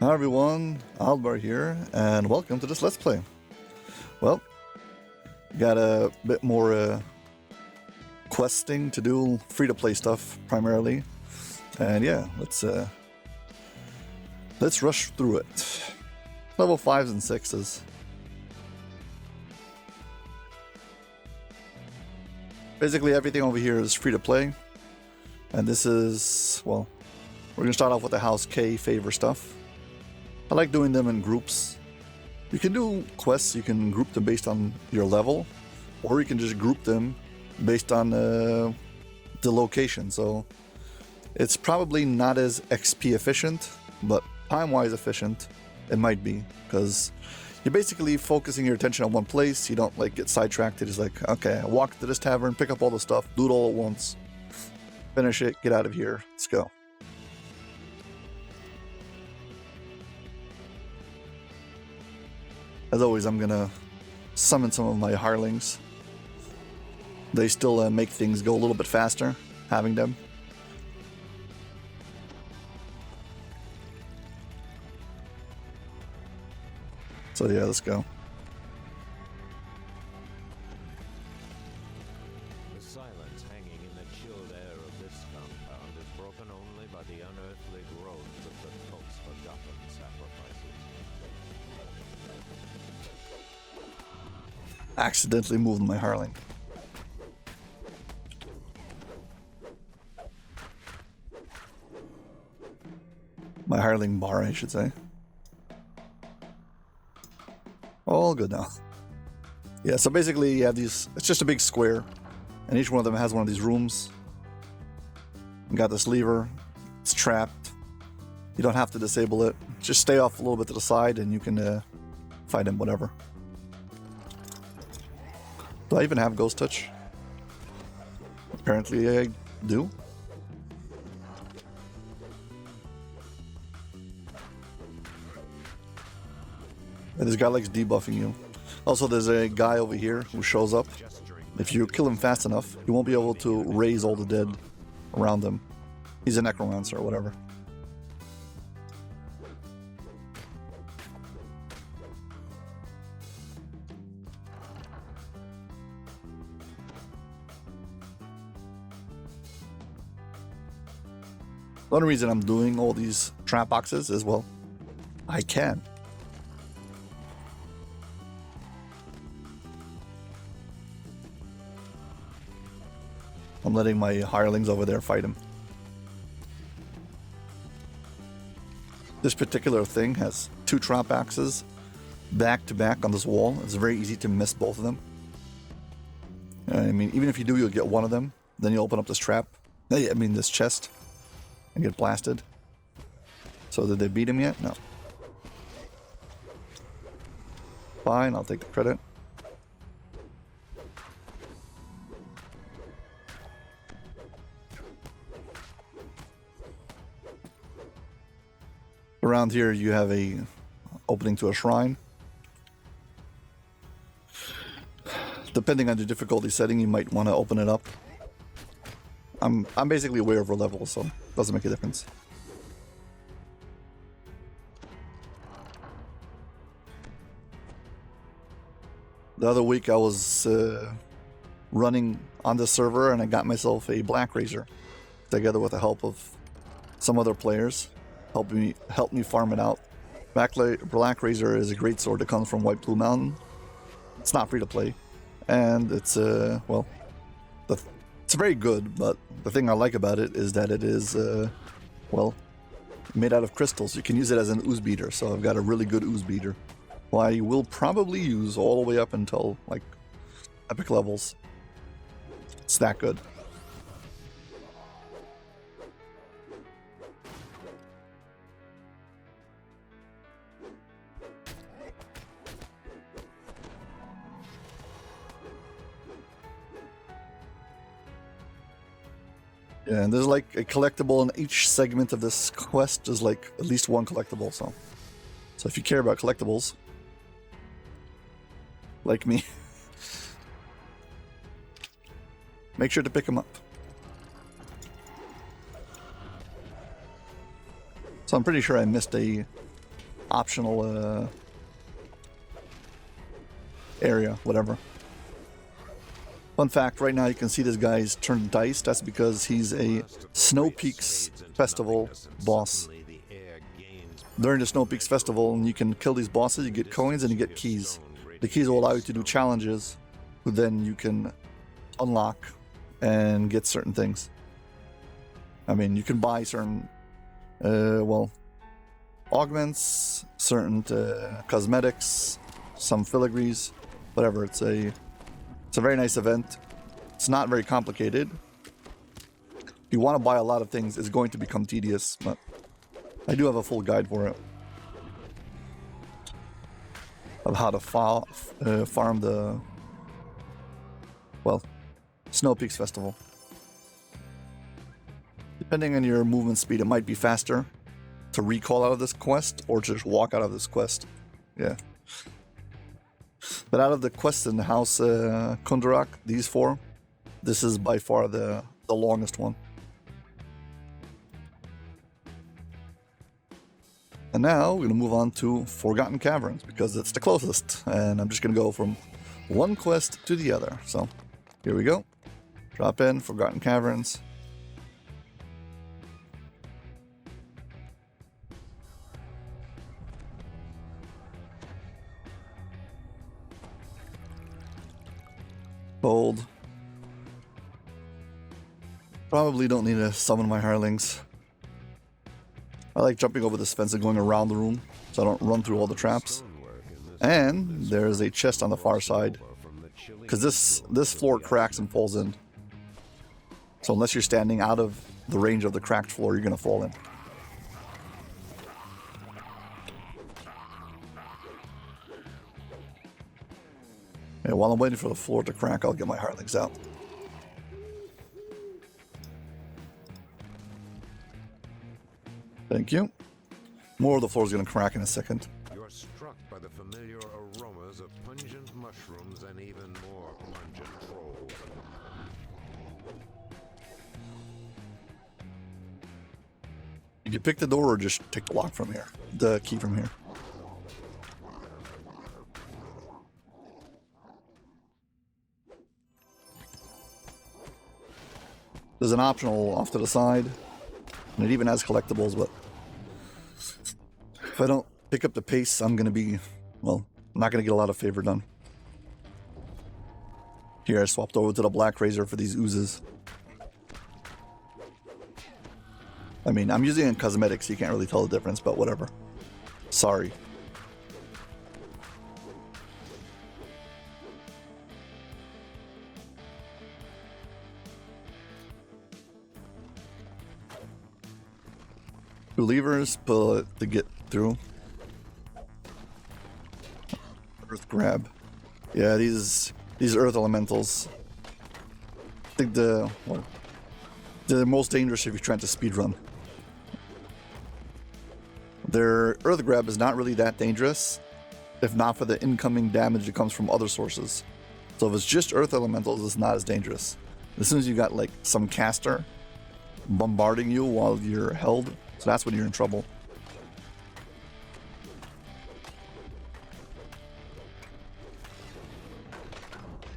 Hi everyone, Aldbar here, and welcome to this Let's Play. Well, got a bit more questing to do, free-to-play stuff primarily, and yeah, let's rush through it. Level 5s and 6s. Basically everything over here is free-to-play, and this is, well, we're gonna start off with the House K favor stuff. I like doing them in groups. You can do quests, you can group them based on your level, or you can just group them based on the location. So it's probably not as XP efficient, but time-wise efficient, it might be, because you're basically focusing your attention on one place. You don't like get sidetracked. It's like, okay, I walk to this tavern, pick up all the stuff, do it all at once, finish it, get out of here, let's go. As always, I'm gonna summon some of my hirelings. They still make things go a little bit faster, having them. So yeah, let's go. The silence hanging in the chilled air of this compound is broken only by the unearthly groans of the cult's forgotten sacrifices. Accidentally moved my hireling. My hireling bar, I should say. All good now. Yeah, so basically you have these, it's just a big square, and each one of them has one of these rooms. You got this lever, it's trapped. You don't have to disable it. Just stay off a little bit to the side and you can fight him, whatever. Do I even have Ghost Touch? Apparently I do. And this guy likes debuffing you. Also, there's a guy over here who shows up. If you kill him fast enough, you won't be able to raise all the dead around him. He's a necromancer or whatever. The only reason I'm doing all these trap boxes is, well, I can. I'm letting my hirelings over there fight him. This particular thing has two trap axes back to back on this wall. It's very easy to miss both of them. I mean, even if you do, you'll get one of them. Then you open up this trap. I mean, this chest. And get blasted. So did they beat him yet? No. Fine, I'll take the credit. Around here you have a opening to a shrine. Depending on the difficulty setting, you might want to open it up. I'm basically aware of her level, so it doesn't make a difference. The other week I was running on the server and I got myself a Black Razor, together with the help of some other players. Help me farm it out. Black Razor is a great sword that comes from White Blue Mountain. It's not free to play, and it's well, it's very good, but the thing I like about it is that it is, well, made out of crystals. You can use it as an ooze beater, so I've got a really good ooze beater. Well, I will probably use all the way up until, like, epic levels. It's that good. Yeah, and there's like a collectible in each segment of this quest. There's like at least one collectible, so if you care about collectibles, like me, make sure to pick them up. So I'm pretty sure I missed a optional area, whatever. Fun fact, right now you can see this guy's turned dice. That's because he's a Snowpeaks festival boss. During the Snowpeaks festival, and you can kill these bosses, you get coins and you get keys. The keys will allow you to do challenges, who then you can unlock and get certain things. I mean, you can buy certain, augments, certain cosmetics, some filigrees, whatever. It's a very nice event. It's not very complicated. If you want to buy a lot of things, it's going to become tedious, but I do have a full guide for it of how to farm the, Snowpeaks Festival. Depending on your movement speed, it might be faster to recall out of this quest or just walk out of this quest. Yeah. But out of the quests in the House Kundarak, these 4, this is by far the longest one. And now we're going to move on to Forgotten Caverns because it's the closest. And I'm just going to go from one quest to the other. So here we go. Drop in Forgotten Caverns. Bold. Probably don't need to summon my hirelings. I like jumping over this fence and going around the room so I don't run through all the traps. And there's a chest on the far side because this floor cracks and falls in. So unless you're standing out of the range of the cracked floor, you're going to fall in. Yeah, while I'm waiting for the floor to crack, I'll get my hirelings out. Thank you. More of the floor is going to crack in a second. You are struck by the familiar aromas of pungent mushrooms and even more pungent trolls. You can pick the door or just take the lock from here. The key from here. There's an optional off to the side. And it even has collectibles, but if I don't pick up the pace, I'm going to be, I'm not going to get a lot of favor done. Here, I swapped over to the Black Razor for these oozes. I mean, I'm using it in cosmetics, so you can't really tell the difference, but whatever. Sorry. Two levers, pull it to get through. Earth grab. Yeah, these earth elementals. I think they're most dangerous if you're trying to speedrun. Their earth grab is not really that dangerous, if not for the incoming damage that comes from other sources. So if it's just earth elementals, it's not as dangerous. As soon as you got like some caster bombarding you while you're held, so that's when you're in trouble.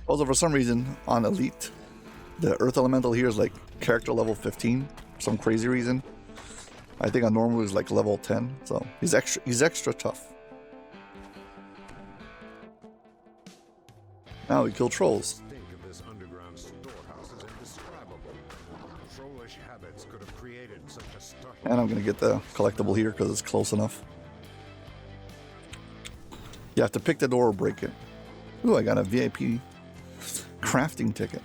Also, for some reason, on Elite, the Earth Elemental here is like character level 15 for some crazy reason. I think on normal is like level 10, so he's extra tough. Now we kill trolls. And I'm gonna get the collectible here because it's close enough. You have to pick the door or break it. Ooh, I got a VIP crafting ticket.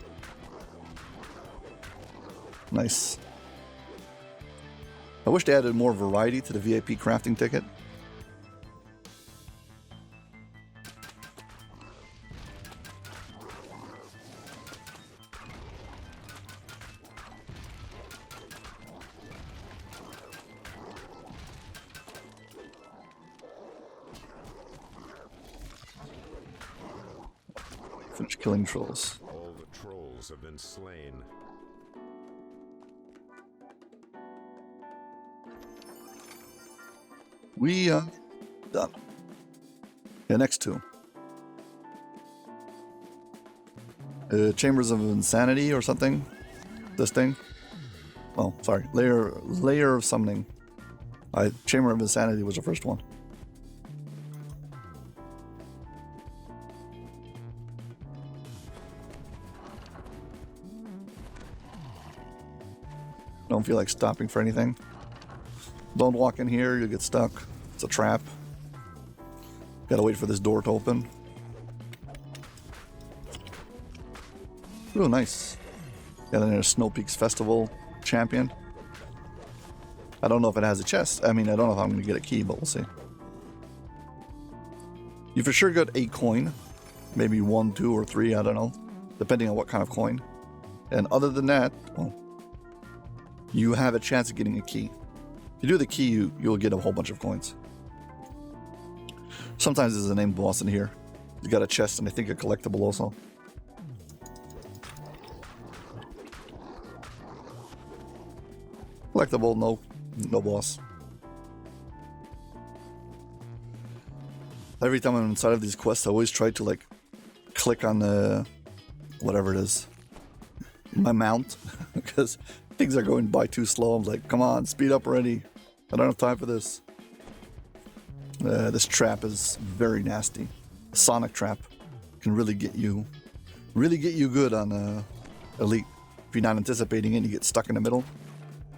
Nice. I wish they added more variety to the VIP crafting ticket. Finish killing trolls. All the trolls have been slain. We Done. Yeah, next two. Chambers of Insanity or something. This thing. Oh, sorry. Lair of Summoning. Chamber of Insanity was the first one. Don't feel like stopping for anything. Don't walk in here, you'll get stuck. It's a trap. Gotta wait for this door to open. Ooh, nice. Yeah, then there's Snowpeaks Festival Champion. I don't know if it has a chest. I mean, I don't know if I'm going to get a key, but we'll see. You for sure got a coin. Maybe 1, 2, or 3, I don't know. Depending on what kind of coin. And other than that, well, you have a chance of getting a key. If you do the key, you'll get a whole bunch of coins. Sometimes there's a named boss in here. He's got a chest and I think a collectible also. Collectible, no boss. Every time I'm inside of these quests, I always try to like click on the whatever it is, my mount, because things are going by too slow. I'm like, come on, speed up already. I don't have time for this. This trap is very nasty. Sonic trap can really get you good on Elite. If you're not anticipating it, and you get stuck in the middle.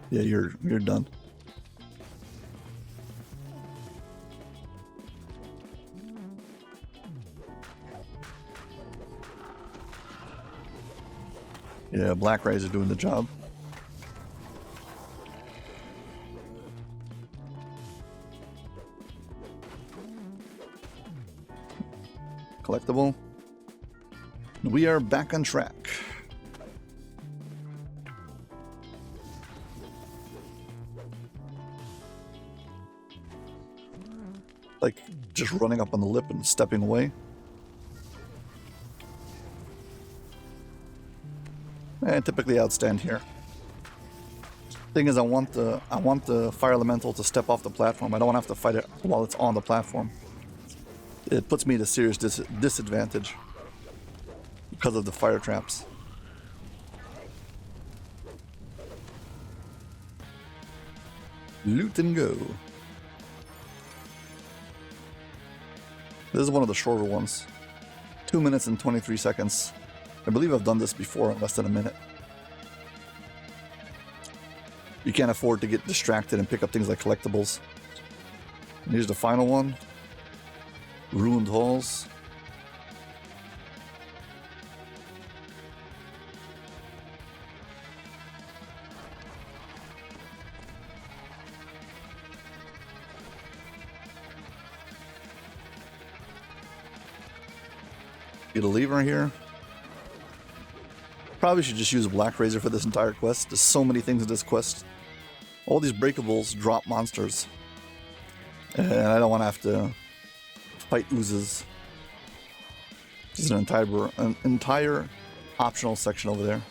Yeah, you're done. Yeah, Black Rays are doing the job. Collectible. We are back on track. Like just running up on the lip and stepping away. And typically I'd stand here. Thing is, I want the fire elemental to step off the platform. I don't want to have to fight it while it's on the platform. It puts me at a serious disadvantage because of the fire traps. Loot and go. This is one of the shorter ones. 2 minutes and 23 seconds. I believe I've done this before in less than a minute. You can't afford to get distracted and pick up things like collectibles. And here's the final one. Ruined halls. Get a lever here. Probably should just use Black Razor for this entire quest. There's so many things in this quest. All these breakables drop monsters. And I don't want to have to fight oozes. There's an entire optional section over there.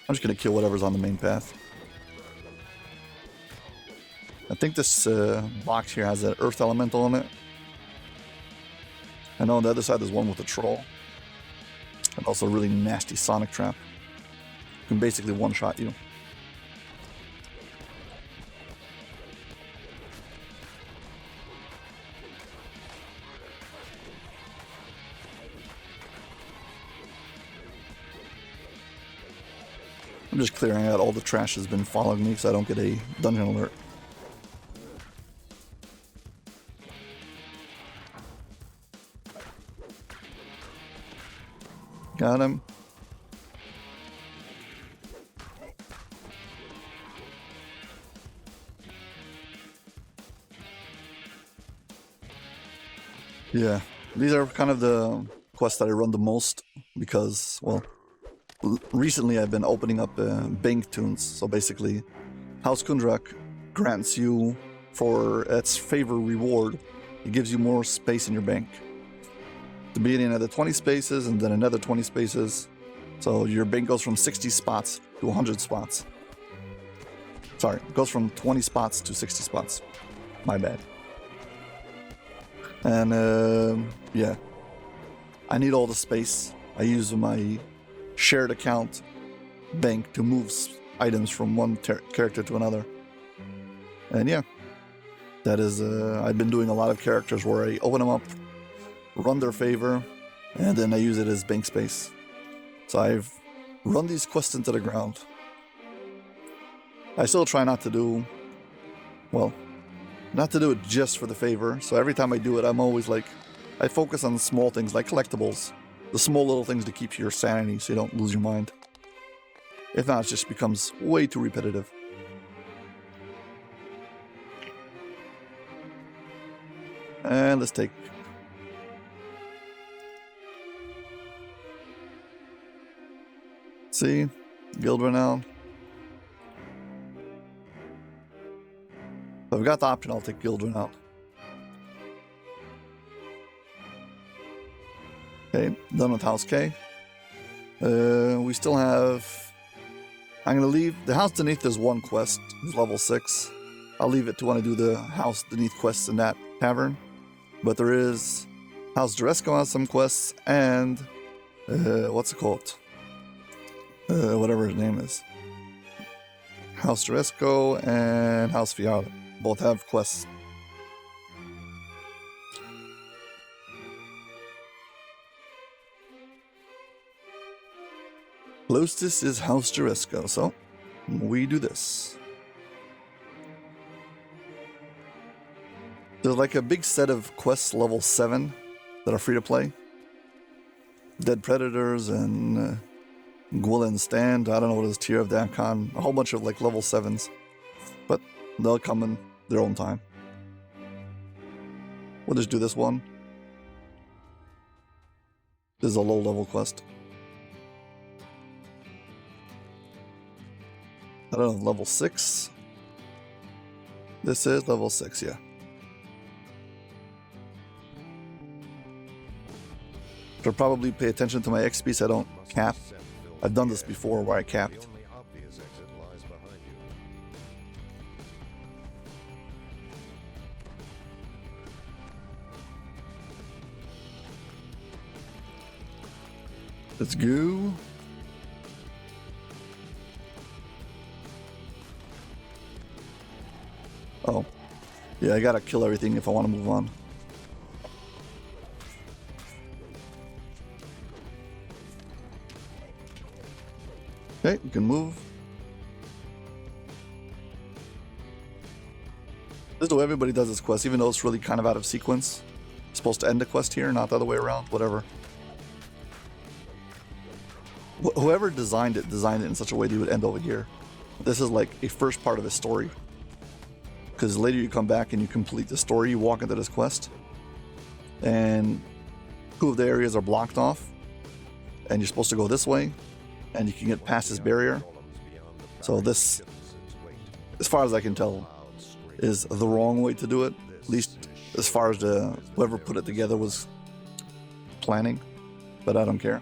I'm just going to kill whatever's on the main path. I think this box here has an earth elemental in it. I know on the other side there's one with a troll. And also a really nasty sonic trap. Can basically one-shot you. I'm just clearing out all the trash that's been following me so I don't get a dungeon alert. Got him. Yeah, these are kind of the quests that I run the most because, well, recently I've been opening up bank tunes. So basically, House Kundrak grants you, for its favor reward, it gives you more space in your bank. To be in another 20 spaces and then another 20 spaces. So your bank goes from 60 spots to 100 spots. Sorry, it goes from 20 spots to 60 spots. My bad. And yeah, I need all the space. I use my shared account bank to move items from one character to another. And yeah, that is, I've been doing a lot of characters where I open them up, run their favor, and then I use it as bank space. So I've run these quests into the ground. I still try not to do, well, not to do it just for the favor. So every time I do it, I'm always like, I focus on small things like collectibles. The small little things to keep your sanity so you don't lose your mind. If not, it just becomes way too repetitive. And let's take... See? Guild renown. If I've got the option, I'll take guild renown. Okay, done with House K. We still have... I'm going to leave... The house beneath is one quest. It's level 6. I'll leave it to when I do the house beneath quests in that tavern. But there is... House Duresco has some quests, and... what's it called? Whatever his name is. House Duresco and House Fiala. Both have quests. Closest is House Duresco, so we do this. There's like a big set of quests level 7 that are free to play. Dead Predators and Gwilyn Stand. I don't know what is Tier of Dankon. A whole bunch of like level 7s. But they'll come in their own time. We'll just do this one. This is a low level quest. I don't know, level 6? This is level 6, yeah. Should probably pay attention to my XP so I don't cap. I've done this before where I capped. Let's go. Oh. Yeah, I gotta kill everything if I want to move on. Okay, we can move. This is the way everybody does this quest, even though it's really kind of out of sequence. It's supposed to end the quest here, not the other way around, whatever. Whoever designed it in such a way that it would end over here. This is like a first part of a story. Because later you come back and you complete the story, you walk into this quest, and 2 of the areas are blocked off, and you're supposed to go this way, and you can get past this barrier. So this, as far as I can tell, is the wrong way to do it. At least as far as whoever put it together was planning, but I don't care.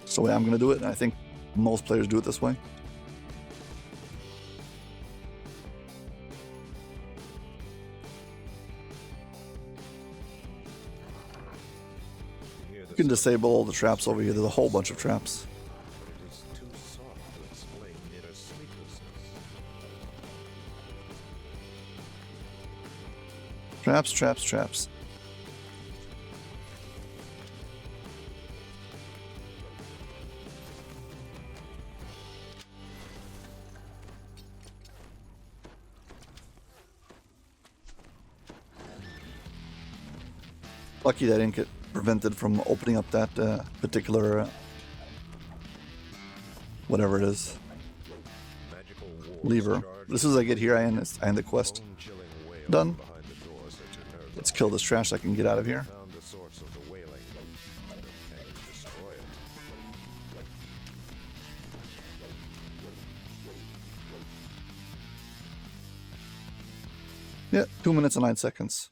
It's the way I'm going to do it, and I think most players do it this way. You can disable all the traps over here. There's a whole bunch of traps. Traps, traps, traps. Lucky that I didn't get prevented from opening up that particular whatever it is lever. As soon as I get here, I end the quest. Done. Let's kill this trash so I can get out of here. Yeah, 2 minutes and 9 seconds.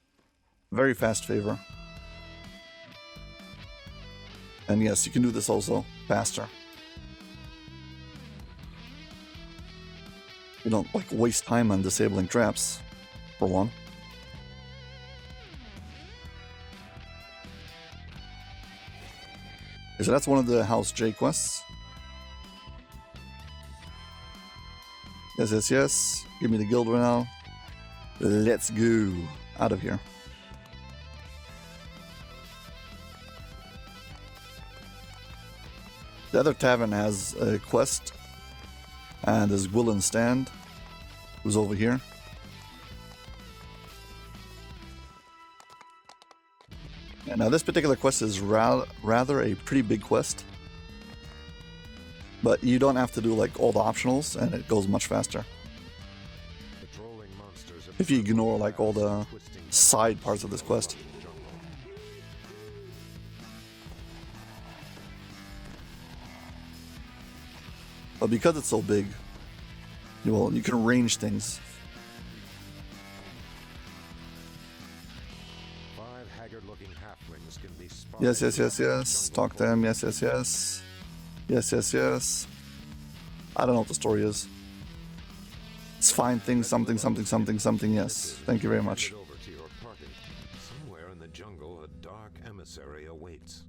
Very fast favor. And yes, you can do this also faster. You don't like waste time on disabling traps, for one. Okay, so that's one of the House J quests. Yes, yes, yes. Give me the guild right now. Let's go out of here. The other tavern has a quest, and there's Gwilyn Stand, who's over here. And now this particular quest is rather a pretty big quest, but you don't have to do like all the optionals, and it goes much faster if you ignore like all the side parts of this quest. But because it's so big, you can arrange things. Yes, yes, yes, yes. Talk to him. Yes, yes, yes. Yes, yes, yes. I don't know what the story is. It's fine thing, something, something, something, something. Yes. Thank you very much. Somewhere in the jungle, a dark emissary awaits.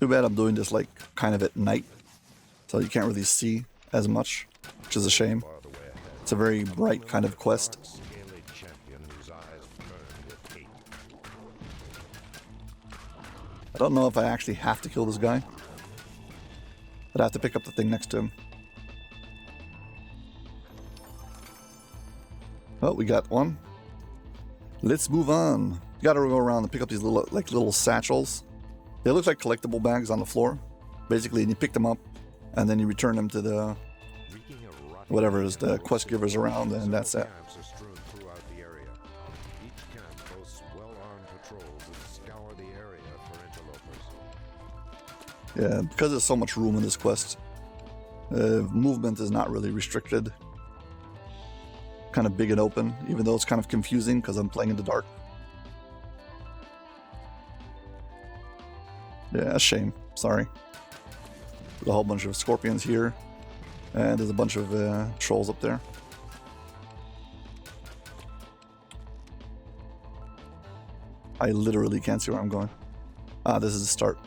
Too bad I'm doing this like kind of at night, so you can't really see as much, which is a shame. It's a very bright kind of quest. I don't know if I actually have to kill this guy, but I have to pick up the thing next to him. Oh, we got one. Let's move on. You gotta go around and pick up these little satchels. They look like collectible bags on the floor, basically, and you pick them up, and then you return them to the whatever is the quest givers around, and that's it. Yeah, because there's so much room in this quest, movement is not really restricted. Kind of big and open, even though it's kind of confusing because I'm playing in the dark. Yeah, a shame. Sorry. There's a whole bunch of scorpions here, and there's a bunch of trolls up there. I literally can't see where I'm going. Ah, this is the start.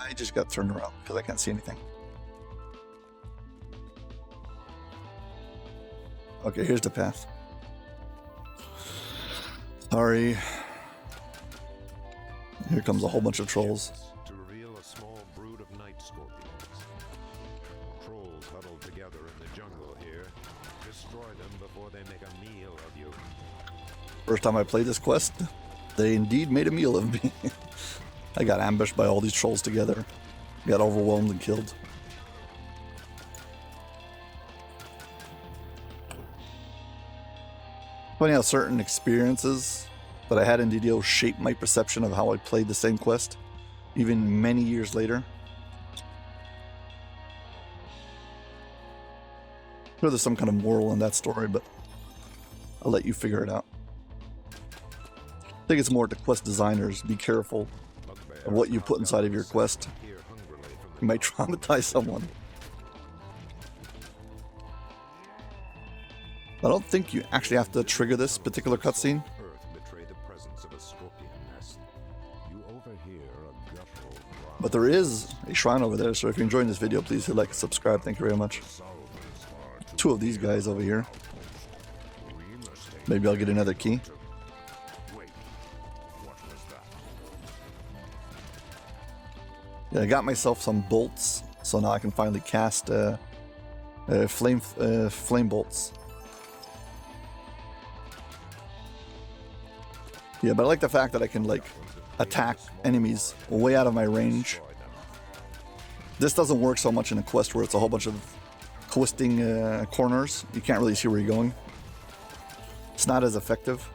I just got turned around because I can't see anything. Okay, here's the path. Sorry. Here comes a whole bunch of trolls. To reveal a small brood of night scorpions. Trolls huddled together in the jungle here. Destroy them before they make a meal of you. First time I played this quest, they indeed made a meal of me. I got ambushed by all these trolls together. Got overwhelmed and killed. Funny how certain experiences that I had in DDO shaped my perception of how I played the same quest, even many years later. I'm sure there's some kind of moral in that story, but I'll let you figure it out. I think it's more to quest designers. Be careful of what you put inside of your quest. You might traumatize someone. I don't think you actually have to trigger this particular cutscene. But there is a shrine over there, so if you're enjoying this video, please hit like and subscribe. Thank you very much. Two of these guys over here. Maybe I'll get another key. Yeah, I got myself some bolts, so now I can finally cast flame bolts. Yeah, but I like the fact that I can like attack enemies way out of my range. This doesn't work so much in a quest where it's a whole bunch of twisting corners. You can't really see where you're going. It's not as effective.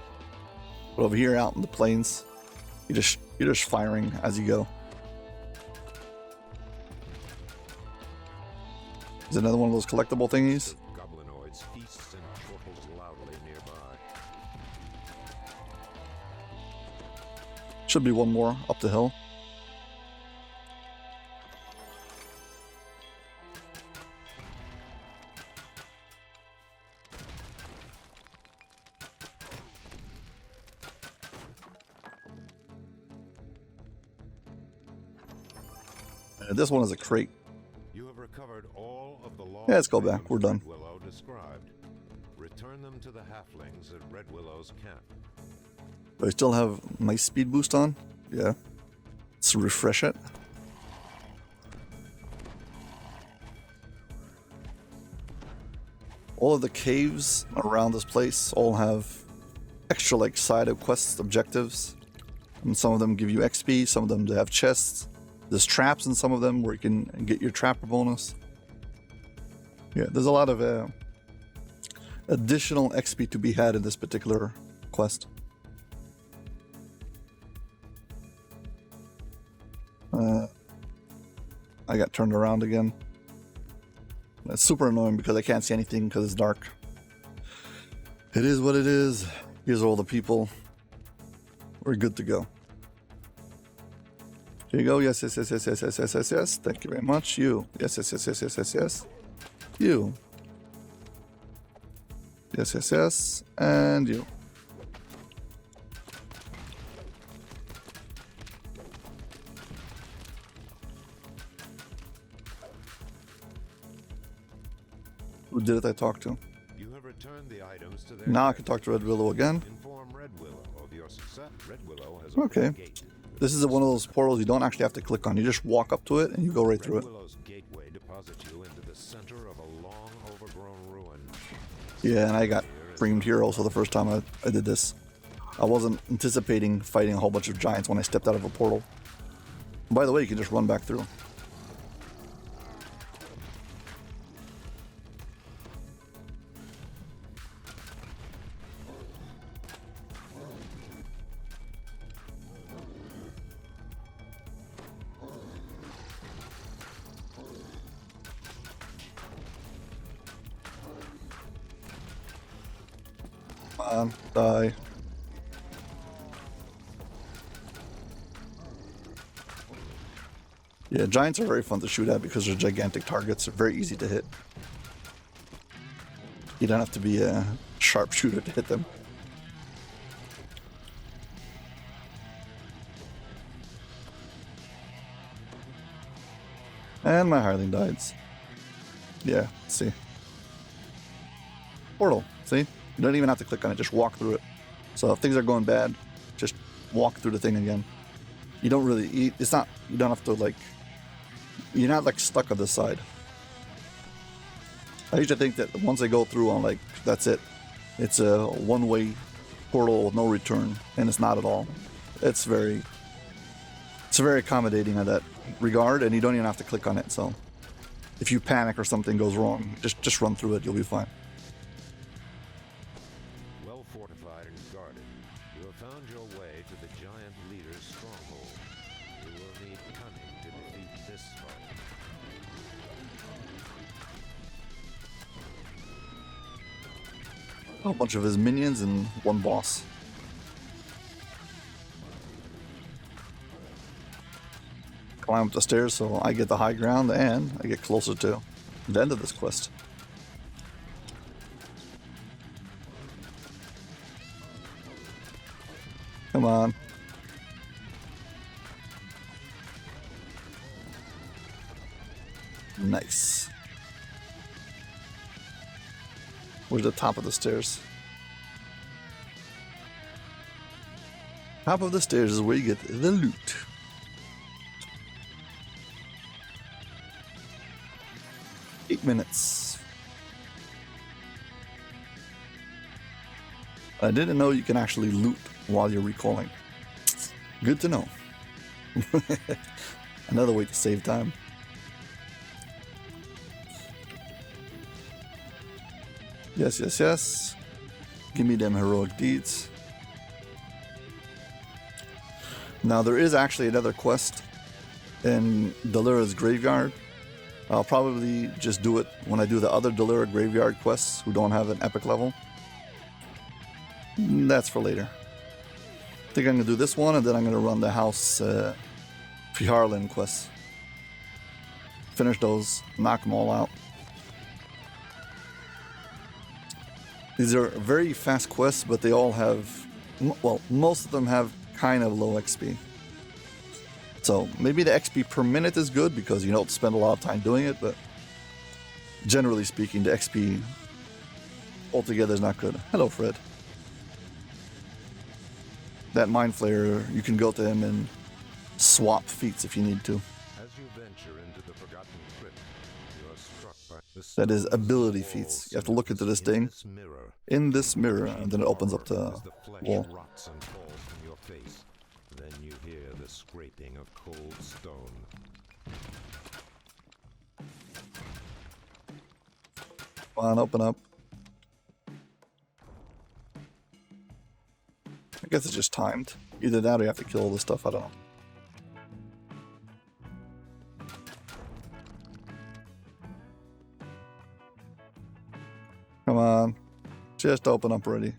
But over here, out in the plains, you're just firing as you go. Is it another one of those collectible thingies? Goblinoids feasts and chortles loudly nearby. Should be one more up the hill. This one is a crate. You have recovered all of the Yeah, let's go back. We're done. Redwillow described. Return them to the halflings at Redwillow's camp. Do I still have my speed boost on? Yeah. Let's refresh it. All of the caves around this place all have extra like side quests, objectives. And some of them give you XP, some of them they have chests. There's traps in some of them where you can get your trapper bonus. Yeah, there's a lot of additional XP to be had in this particular quest. I got turned around again. That's super annoying because I can't see anything because it's dark. It is what it is. Here's all the people. We're good to go. Here you go. Yes, yes, yes, yes, yes, yes, yes, yes, yes. Thank you very much. You. Yes, yes, yes, yes, yes, yes, yes. You. Yes, yes, yes. And you. Who did it I talked to? You have returned the items to their Now I can talk to Redwillow again. Inform Redwillow of your success. Redwillow has Okay. opened a gate. This is one of those portals you don't actually have to click on. You just walk up to it and you go right through it. Redwillow's gateway deposits you into the center of a long overgrown ruin. Yeah, and I got Creamed Hero, so the first time I did this. I wasn't anticipating fighting a whole bunch of giants when I stepped out of a portal. By the way, you can just run back through. Come on, die. Yeah, giants are very fun to shoot at because they're gigantic targets. They're very easy to hit. You don't have to be a sharpshooter to hit them. And my Hireling died. Yeah, let's see. Portal, see? You don't even have to click on it, just walk through it. So if things are going bad, just walk through the thing again. You don't really, it's not, you don't have to like, you're not like stuck on this side. I usually think that once I go through, I'm like, that's it. It's a one-way portal with no return, and it's not at all. It's very accommodating in that regard, and you don't even have to click on it. So if you panic or something goes wrong, just run through it, you'll be fine. Well fortified and guarded, you have found your way to the giant leader's stronghold. You will need cunning to defeat this foe. A bunch of his minions and one boss. Climb up the stairs so I get the high ground and I get closer to the end of this quest. Come on. Nice. Where's the top of the stairs? Top of the stairs is where you get the loot. Eight minutes. I didn't know you can actually loot while you're recalling. Good to know. Another way to save time. Yes, yes, yes. Give me them heroic deeds. Now there is actually another quest in Delira's graveyard I'll probably just do it when I do the other Delira Graveyard quests who don't have an epic level. That's for later. I think I'm going to do this one, and then I'm going to run the House Fjarlin quests. Finish those, knock them all out. These are very fast quests, but they all have, well, most of them have kind of low XP. So maybe the XP per minute is good because you don't spend a lot of time doing it, but generally speaking, the XP altogether is not good. Hello, Fred. That Mind Flayer, you can go to him and swap feats if you need to. As you venture into the Forgotten Crypt, you are struck by the That is ability feats. You have to look into this thing in this mirror, and then it opens up the wall. Rots and falls from your face. Then you hear the scraping of cold stone. Come on, open up. I guess it's just timed. Either that or you have to kill all this stuff, I don't know. Come on. Just open up already.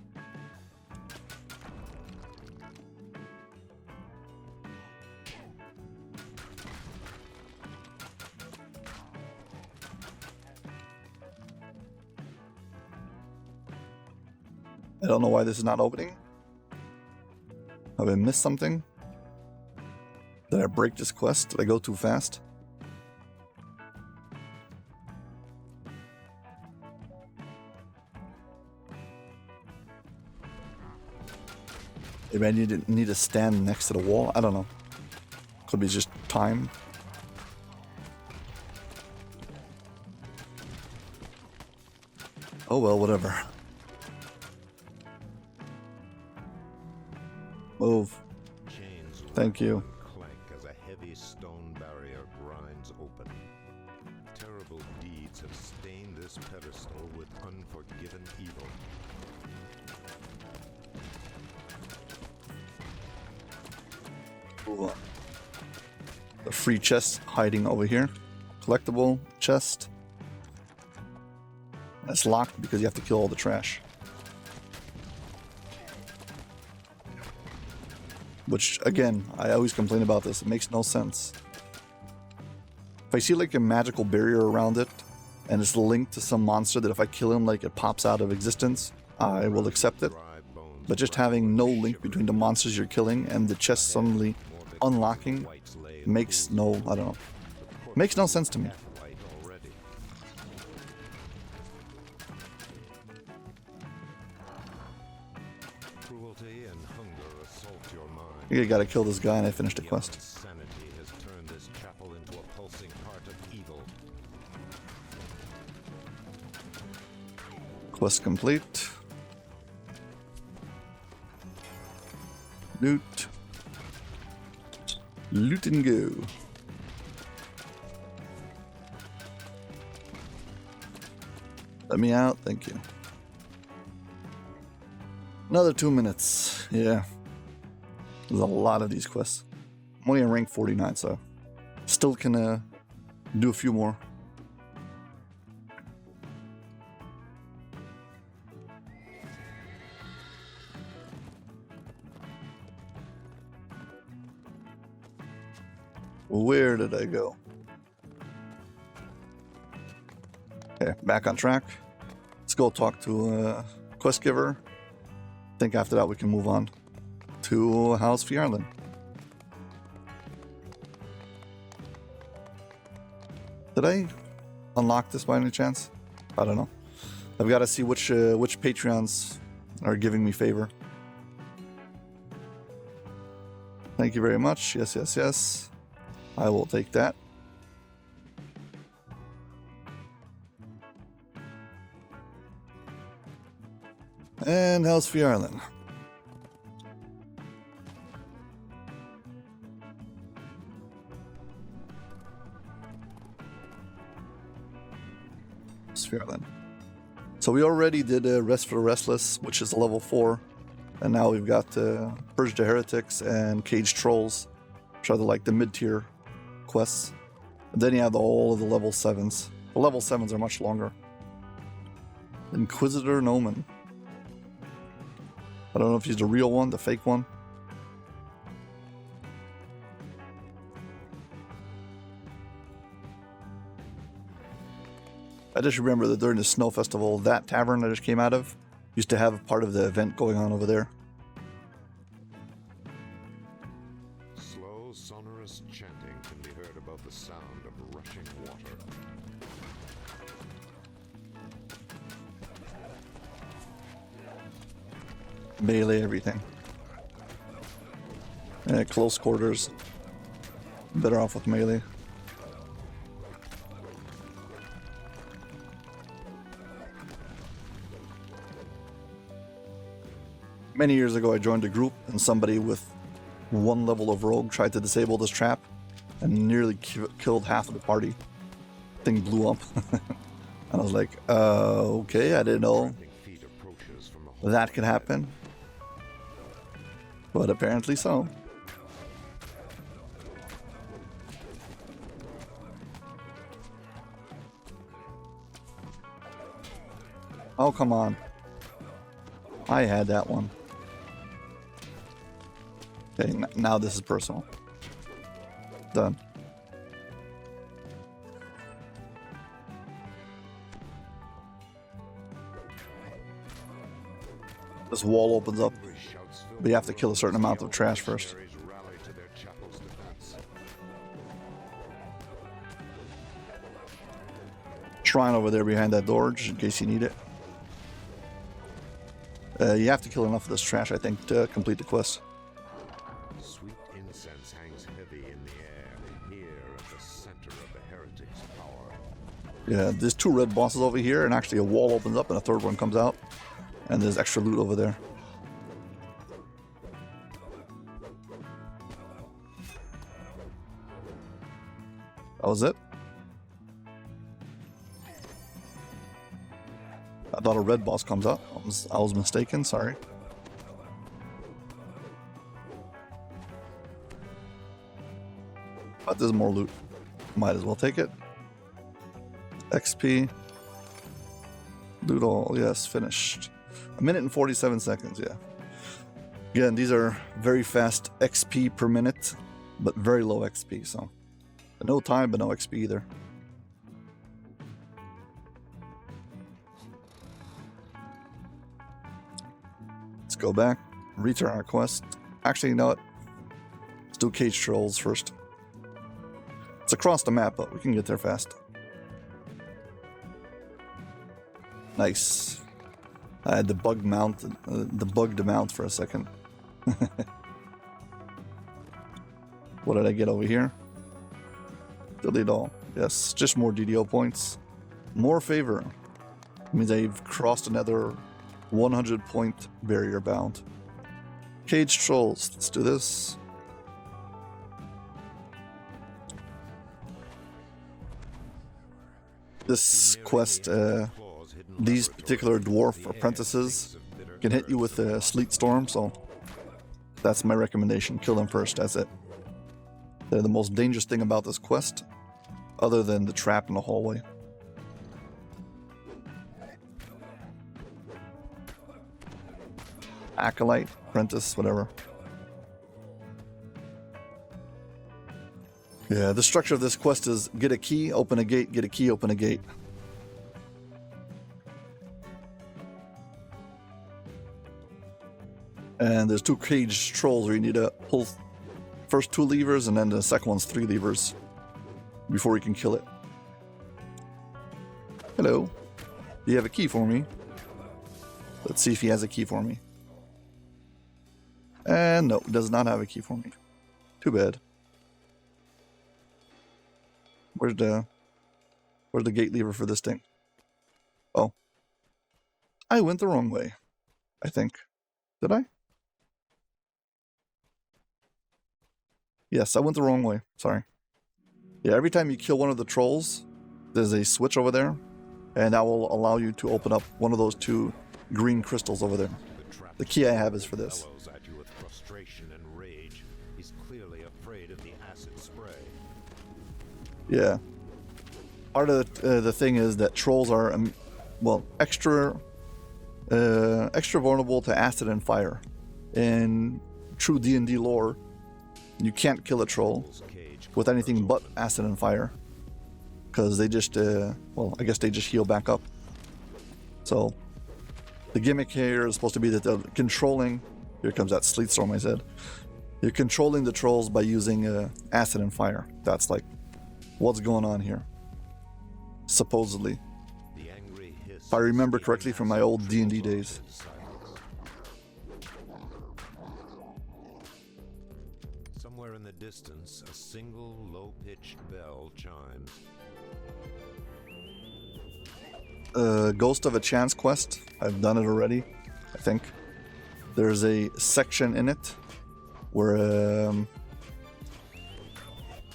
I don't know why this is not opening. Have I missed something? Did I break this quest? Did I go too fast? Maybe I need to stand next to the wall? I don't know. Could be just time. Oh well, whatever. Move. Chains Thank you. clank as a heavy stone barrier grinds open. Terrible deeds have stained this pedestal with unforgiven evil. Move on. The free chest hiding over here. Collectible chest. It's locked because you have to kill all the trash. Which, again, I always complain about this. It makes no sense. If I see like a magical barrier around it, and it's linked to some monster that if I kill him, like it pops out of existence, I will accept it. But just having no link between the monsters you're killing and the chest suddenly unlocking makes no, I don't know, makes no sense to me. Cruelty and hunger assault your mind. You gotta kill this guy and I finish the quest. Insanity has turned this chapel into a pulsing heart of evil. Quest complete. Loot. Loot and go. Let me out, thank you. Another 2 minutes. Yeah. There's a lot of these quests. I'm only on rank 49, so still can do a few more. Where did I go? Okay, back on track. Let's go talk to quest giver. I think after that we can move on to House Fjarlin. Did I unlock this by any chance? I don't know. I've got to see which Patreons are giving me favor. Thank you very much. Yes, yes, yes. I will take that. And House Fjarlin. Fjarlin. So we already did Rest for the Restless, which is level 4. And now we've got Purge the Heretics and Cage Trolls, which are like the mid-tier quests. And then you have all of the level 7s. The level 7s are much longer. Inquisitor Noman. I don't know if he's the real one, the fake one. I just remember that during the Snow Festival, that tavern I just came out of used to have part of the event going on over there. Slow, sonorous chanting can be heard above the sound of rushing water. Melee everything. Close quarters. Better off with melee. Many years ago I joined a group and somebody with 1 level of rogue tried to disable this trap and nearly killed half of the party. Thing blew up. And I was like, okay, I didn't know that could happen. But apparently so. Oh, come on. I had that one. Okay, now this is personal. Done. This wall opens up, but you have to kill a certain amount of trash first. Shrine over there behind that door, just in case you need it. You have to kill enough of this trash, I think, to complete the quest. Sweet incense hangs heavy in the air, here at the center of the Heretics' power. Yeah, there's 2 red bosses over here, and actually a wall opens up and a 3rd one comes out. And there's extra loot over there. That was it? I thought a red boss comes out. I was mistaken, sorry. But there's more loot. Might as well take it. XP. Loot all, yes, finished. 1 minute and 47 seconds, yeah. Again, these are very fast XP per minute, but very low XP, so. No time, but no XP either. Let's go back, return our quest. Actually, you know what? Let's do Cage Trolls first. It's across the map, but we can get there fast. Nice. I had the bugged mount for a second. What did I get over here? Delete all. Yes, just more DDO points. More favor. It means I've crossed another 100 point barrier bound. Cage Trolls. Let's do this. This quest, these particular dwarf apprentices can hit you with a sleet storm, so that's my recommendation. Kill them first, that's it. They're the most dangerous thing about this quest, other than the trap in the hallway. Acolyte, apprentice, whatever. Yeah, the structure of this quest is get a key, open a gate, get a key, open a gate. And there's 2 cage trolls where you need to pull first 2 levers and then the second one's 3 levers before you can kill it. Hello. Do you have a key for me? Let's see if he has a key for me. And no, does not have a key for me. Too bad. Where's the gate lever for this thing? Oh. I went the wrong way, I think. Did I? Yes, I went the wrong way. Sorry. Yeah, every time you kill one of the trolls, there's a switch over there, and that will allow you to open up one of those 2 green crystals over there. The key I have is for this. At you with frustration and rage. He's clearly afraid of the acid spray. Yeah. Part of the thing is that trolls are, well, extra vulnerable to acid and fire. In true D&D lore, you can't kill a troll with anything but acid and fire, because they just, well, I guess they just heal back up. So the gimmick here is supposed to be that they're controlling. Here comes that sleet storm I said. You're controlling the trolls by using acid and fire. That's like what's going on here. Supposedly. If I remember correctly from my old D&D days. Somewhere in the distance, a single low-pitched bell chimes. Ghost of a Chance quest. I've done it already, I think. There's a section in it where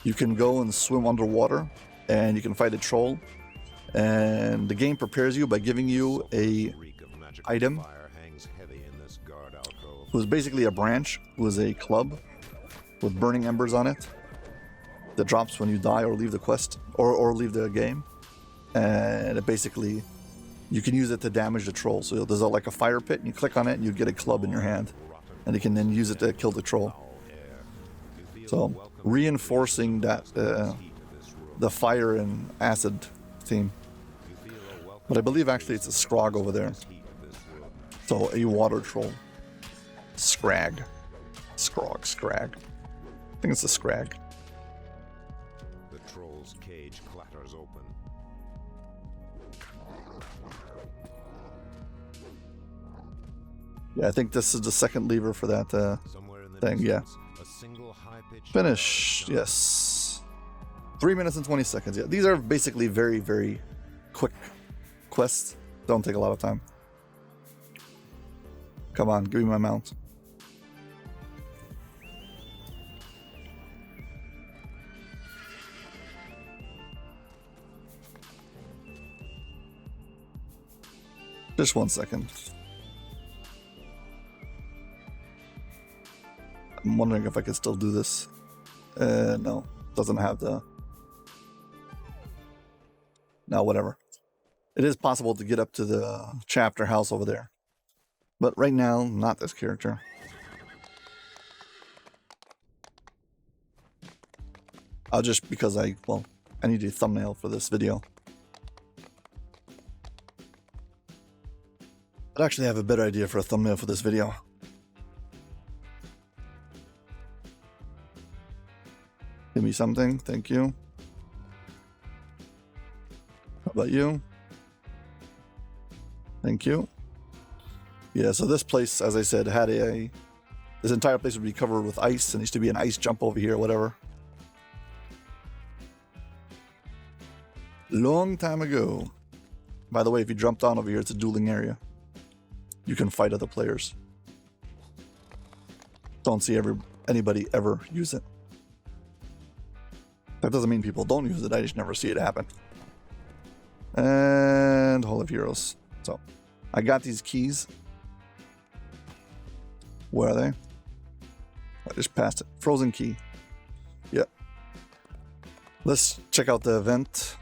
you can go and swim underwater and you can fight a troll, and the game prepares you by giving you a item who's basically a branch, who's a club with burning embers on it that drops when you die or leave the quest or leave the game, and it basically you can use it to damage the troll. So there's like a fire pit and you click on it and you get a club in your hand, and you can then use it to kill the troll. So reinforcing that the fire and acid theme. But I believe actually it's a scrog over there. So a water troll. Scrag. Scrag. I think it's a scrag. The troll's cage clatters open. Yeah, I think this is the second lever for that thing, yeah. Finish, yes. 3 minutes and 20 seconds, yeah. These are basically very, very quick quests. Don't take a lot of time. Come on, give me my mount. Just 1 second. I'm wondering if I could still do this. No, doesn't have the... No, whatever. It is possible to get up to the chapter house over there. But right now, not this character. I'll just, because I need a thumbnail for this video. I'd actually have a better idea for a thumbnail for this video. Give me something, thank you. How about you? Thank you. Yeah, so this place, as I said, had this entire place would be covered with ice, and there used to be an ice jump over here, whatever. Long time ago. By the way, if you jump down over here, it's a dueling area. You can fight other players. Don't see anybody ever use it. That doesn't mean people don't use it, I just never see it happen. And Hall of Heroes. So, I got these keys. Where are they? I just passed it. Frozen key. Yep. Let's check out the event.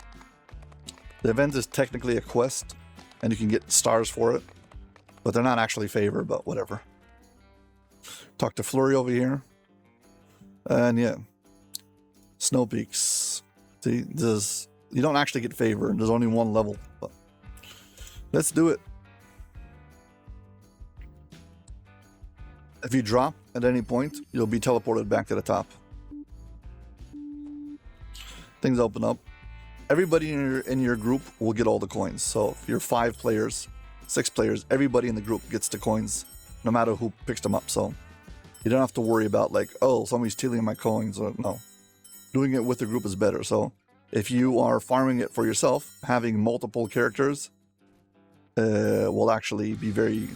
The event is technically a quest, and you can get stars for it. But they're not actually favored, but whatever. Talk to Flurry over here. And yeah. Snowpeaks. See, you don't actually get favored. There's only one level. But let's do it. If you drop at any point, you'll be teleported back to the top. Things open up. Everybody in your group will get all the coins. So if you're 5 players, 6 players, everybody in the group gets the coins, no matter who picks them up. So you don't have to worry about like, oh, somebody's stealing my coins. Or no, doing it with the group is better. So if you are farming it for yourself, having multiple characters will actually be very,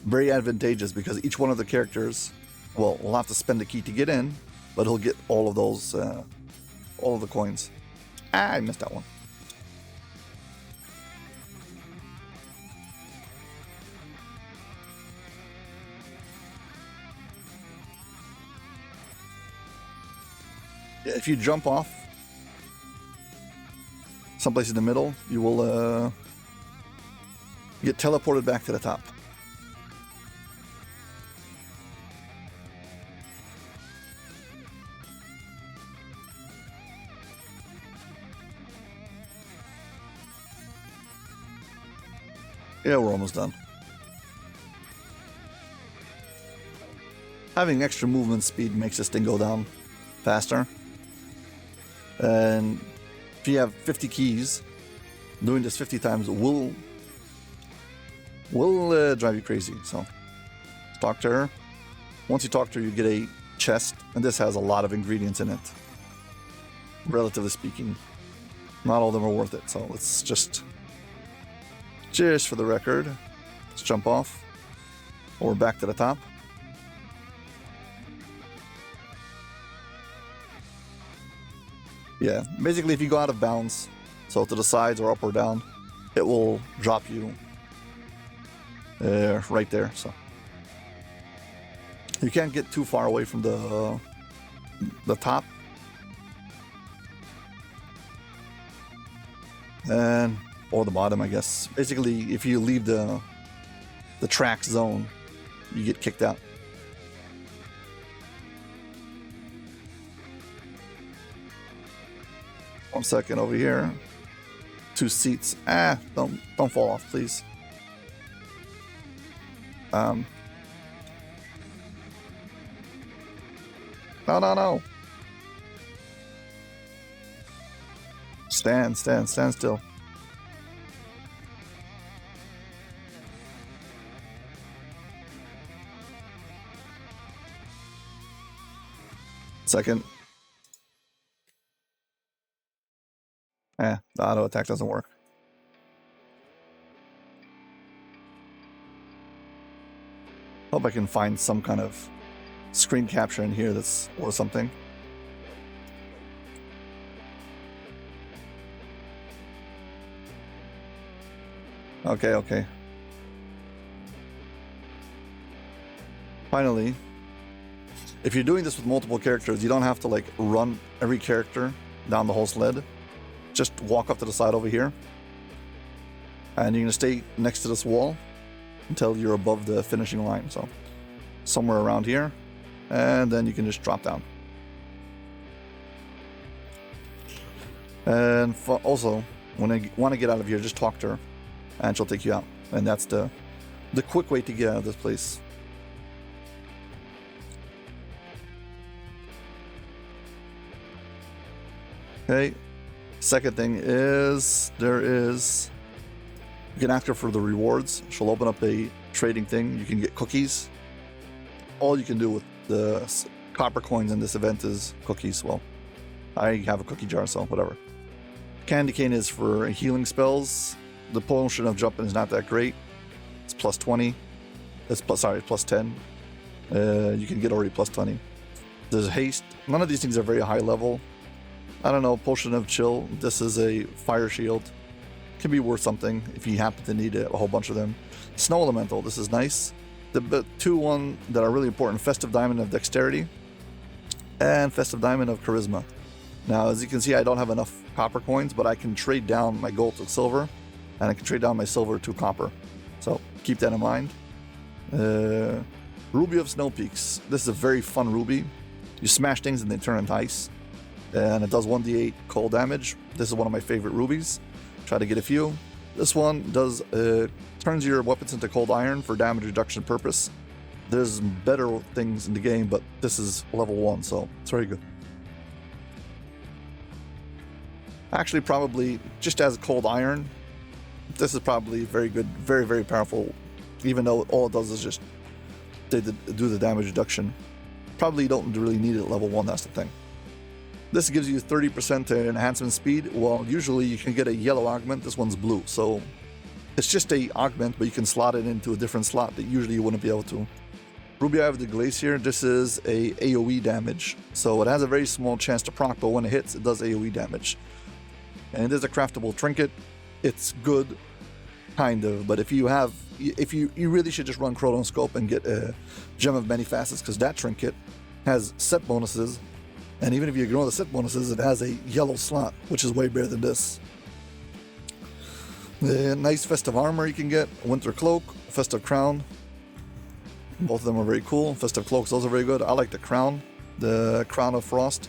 very advantageous, because each one of the characters, well, will have to spend a key to get in, but he'll get all of those, all of the coins. I missed that one. Yeah, if you jump off, someplace in the middle, you will get teleported back to the top. Yeah, we're almost done. Having extra movement speed makes this thing go down faster. And if you have 50 keys, doing this 50 times will drive you crazy. So talk to her. Once you talk to her, you get a chest, and this has a lot of ingredients in it. Relatively speaking, not all of them are worth it. So let's just for the record, let's jump off, or back to the top. Yeah, basically if you go out of bounds, so to the sides or up or down, it will drop you right there. So you can't get too far away from the top. And or the bottom, I guess. Basically, if you leave the track zone, you get kicked out. One second over here. 2 seats. Don't fall off, please. No. Stand still. Second. The auto attack doesn't work. Hope I can find some kind of screen capture in here that's or something. Okay. Finally, if you're doing this with multiple characters, you don't have to like run every character down the whole sled. Just walk up to the side over here, and you're gonna stay next to this wall until you're above the finishing line. So somewhere around here, and then you can just drop down. And also, when I want to get out of here, just talk to her, and she'll take you out. And that's the quick way to get out of this place. Okay. Second thing is you can ask her for the rewards. She'll open up a trading thing. You can get cookies. All you can do with the copper coins in this event is cookies. Well, I have a cookie jar, so whatever. Candy cane is for healing spells. The potion of jumping is not that great. It's plus 20. It's plus 10. You can get already plus 20. There's haste. None of these things are very high level. I don't know, potion of chill. This is a fire shield. Can be worth something if you happen to need a whole bunch of them. Snow elemental. This is nice. The one that are really important: festive diamond of dexterity and festive diamond of charisma. Now, as you can see, I don't have enough copper coins, but I can trade down my gold to silver, and I can trade down my silver to copper. So keep that in mind. Ruby of Snowpeaks. This is a very fun ruby. You smash things and they turn into ice. And it does 1d8 cold damage. This is one of my favorite rubies. Try to get a few. This one does turns your weapons into cold iron for damage reduction purpose. There's better things in the game, but this is level 1, so it's very good. Actually, probably just as cold iron, this is probably very good, very, very powerful, even though all it does is just do the damage reduction. Probably don't really need it at level 1, that's the thing. This gives you 30% enhancement speed. Well, usually you can get a yellow augment. This one's blue, so it's just a augment, but you can slot it into a different slot that usually you wouldn't be able to. Ruby Eye of the Glacier, this is a AoE damage. So it has a very small chance to proc, but when it hits, it does AoE damage. And it is a craftable trinket. It's good, kind of, but if you really should just run Chronoscope and get a Gem of Many Facets, because that trinket has set bonuses. And even if you ignore the set bonuses, it has a yellow slot, which is way better than this. Nice festive armor you can get. Winter cloak, festive crown. Both of them are very cool. Festive cloaks, those are very good. I like the crown. The crown of frost.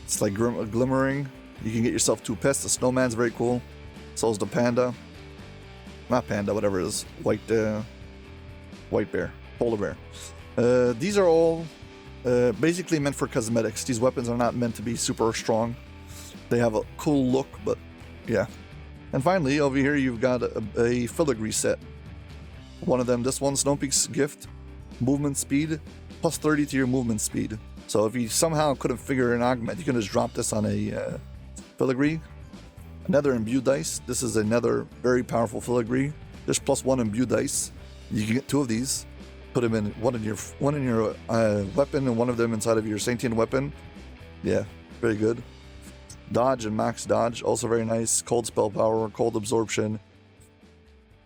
It's like glimmering. You can get yourself 2 pets. The snowman's very cool. So is the panda. Not panda, whatever it is. White bear. Polar bear. These are all basically meant for cosmetics. These weapons are not meant to be super strong. They have a cool look, but yeah. And finally, over here you've got a filigree set. One of them, this one, Snowpeaks gift. Movement speed, plus 30 to your movement speed. So if you somehow couldn't figure an augment, you can just drop this on a filigree. Another imbued dice. This is another very powerful filigree. There's plus 1 imbued dice. You can get 2 of these. Put them in one in your weapon and one of them inside of your sentient weapon. Yeah, very good. Dodge and max dodge, also very nice. Cold spell power, cold absorption.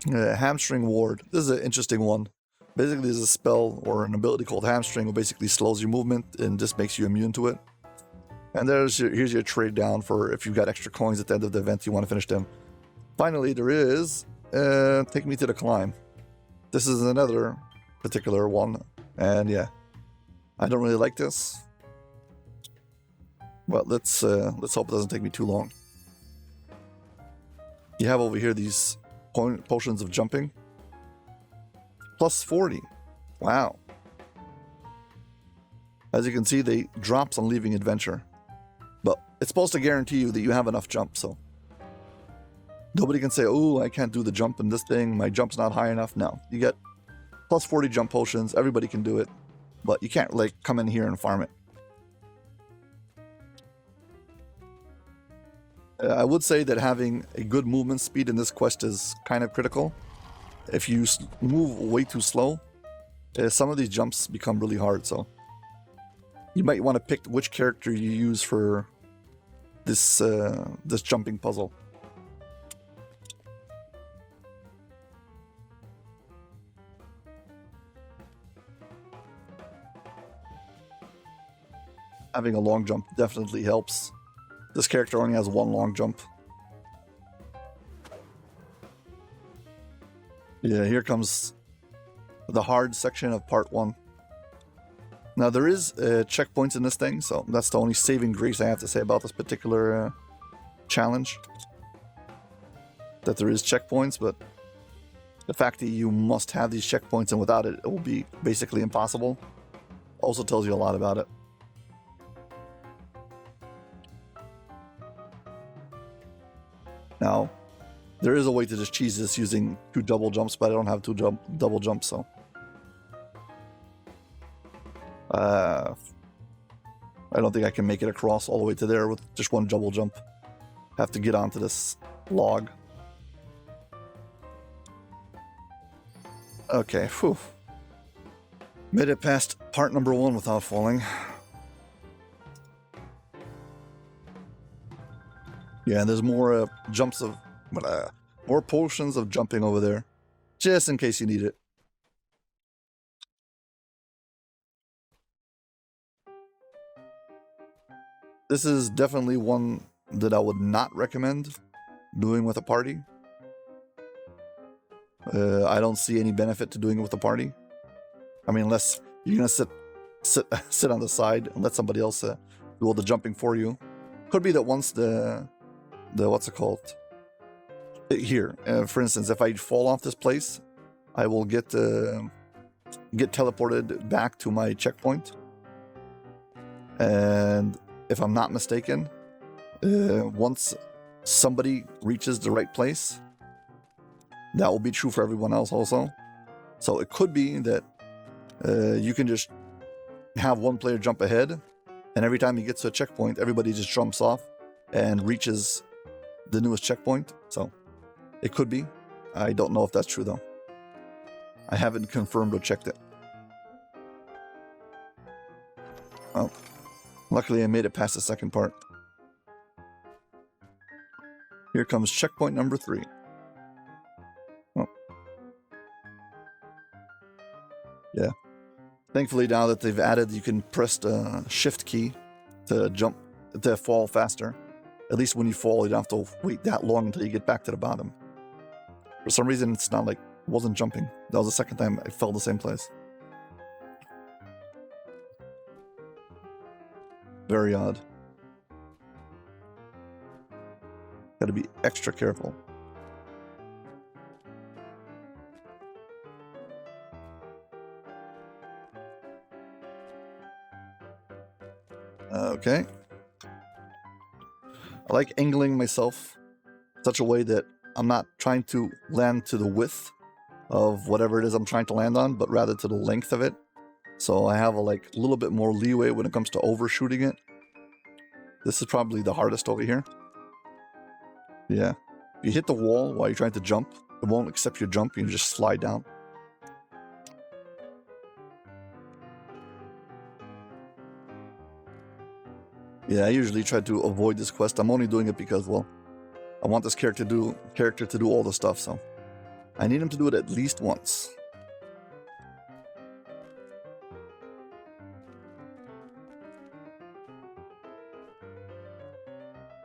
Hamstring ward. This is an interesting one. Basically, there's a spell or an ability called hamstring, which basically slows your movement and just makes you immune to it. And here's your trade down for if you've got extra coins at the end of the event, you want to finish them. Finally, there is Take Me to the Climb. This is another particular one, and yeah, I don't really like this. But let's hope it doesn't take me too long. You have over here these potions of jumping. Plus 40. Wow. As you can see, they drops on leaving adventure. But it's supposed to guarantee you that you have enough jump, so nobody can say, oh, I can't do the jump in this thing, my jump's not high enough. No, you get plus 40 jump potions, everybody can do it, but you can't like come in here and farm it. I would say that having a good movement speed in this quest is kind of critical. If you move way too slow, some of these jumps become really hard, so you might want to pick which character you use for this this jumping puzzle. Having a long jump definitely helps. This character only has 1 long jump. Yeah, here comes the hard section of part 1. Now there is checkpoints in this thing, so that's the only saving grace I have to say about this particular challenge. That there is checkpoints, but the fact that you must have these checkpoints and without it, it will be basically impossible. Also tells you a lot about it. Now, there is a way to just cheese this using 2 double jumps, but I don't have 2 double jumps, so. I don't think I can make it across all the way to there with just 1 double jump. Have to get onto this log. Okay, whew. Made it past part number 1 without falling. Yeah, and there's more jumps of... more potions of jumping over there. Just in case you need it. This is definitely one that I would not recommend doing with a party. I don't see any benefit to doing it with a party. I mean, unless you're gonna sit on the side and let somebody else do all the jumping for you. Could be that once the what's it called? Here, for instance, if I fall off this place, I will get teleported back to my checkpoint. And if I'm not mistaken, once somebody reaches the right place, that will be true for everyone else also. So it could be that you can just have one player jump ahead, and every time he gets to a checkpoint, everybody just jumps off and reaches the newest checkpoint. So it could be. I don't know if that's true though. I haven't confirmed or checked it. Well, luckily I made it past the second part. Here comes checkpoint number 3. Oh. Yeah. Thankfully now that they've added, you can press the shift key to jump, to fall faster. At least when you fall, you don't have to wait that long until you get back to the bottom. For some reason, it's not like, it wasn't jumping. That was the second time I fell the same place. Very odd. Gotta be extra careful. Okay. I like angling myself in such a way that I'm not trying to land to the width of whatever it is I'm trying to land on, but rather to the length of it. So I have a little bit more leeway when it comes to overshooting it. This is probably the hardest over here. Yeah. If you hit the wall while you're trying to jump, it won't accept your jump, you just slide down. Yeah, I usually try to avoid this quest. I'm only doing it because, well, I want this character to do all the stuff, so I need him to do it at least once.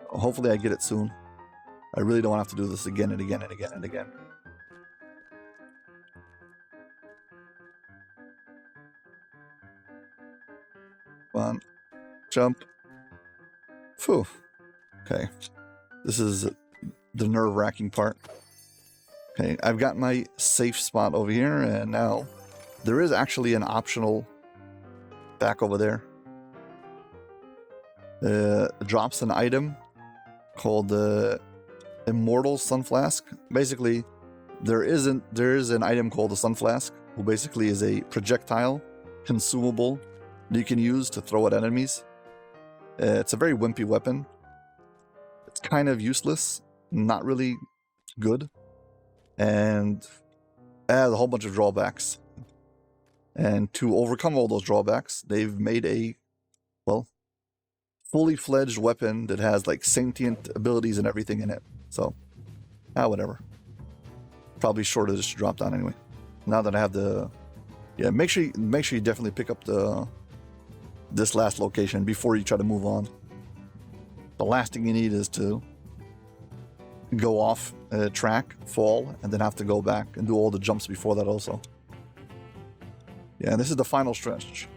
Hopefully I get it soon. I really don't want to have to do this again and again and again and again. Come on. Jump. Phew. Okay. This is the nerve-wracking part. Okay, I've got my safe spot over here, and now there is actually an optional back over there. Drops an item called the Immortal Sun Flask. Basically, there is an item called the Sun Flask, who basically is a projectile consumable that you can use to throw at enemies. It's a very wimpy weapon. It's kind of useless, not really good, and it has a whole bunch of drawbacks. And to overcome all those drawbacks, they've made a, well, fully fledged weapon that has like sentient abilities and everything in it. So, whatever. Probably short of this to drop down anyway. Now that I have the, yeah, make sure you definitely pick up this last location before you try to move on. The last thing you need is to go off track, fall, and then have to go back and do all the jumps before that also. Yeah, this is the final stretch.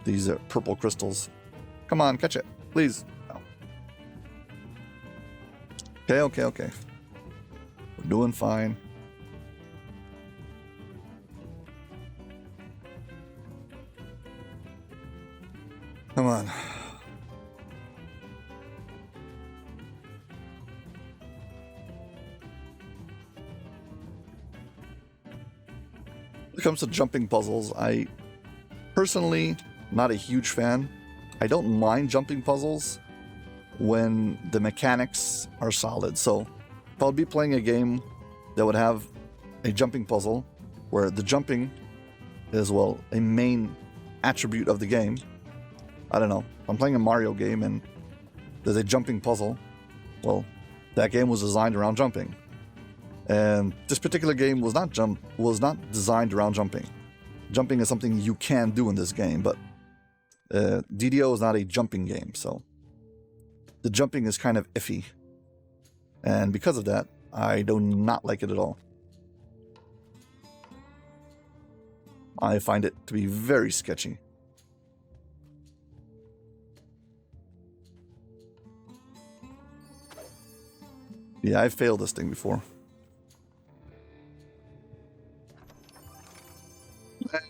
These purple crystals. Come on, catch it, please. No. Okay. We're doing fine. Come on. When it comes to jumping puzzles, I personally not a huge fan. I don't mind jumping puzzles when the mechanics are solid. So if I'll be playing a game that would have a jumping puzzle where the jumping is, well, a main attribute of the game. I don't know. If I'm playing a Mario game and there's a jumping puzzle, well, that game was designed around jumping. And this particular game was not designed around jumping. Jumping is something you can do in this game, but DDO is not a jumping game, so the jumping is kind of iffy. And because of that, I do not like it at all. I find it to be very sketchy. Yeah, I failed this thing before.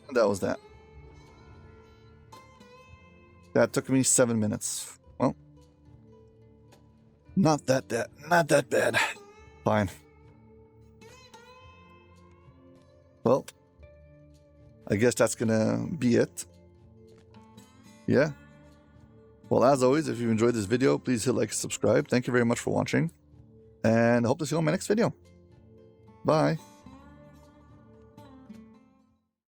And that was that. That took me 7 minutes. Well, not that bad. Fine. Well, I guess that's gonna be it. Yeah. Well, as always, if you enjoyed this video, please hit like and subscribe. Thank you very much for watching. And I hope to see you on my next video. Bye.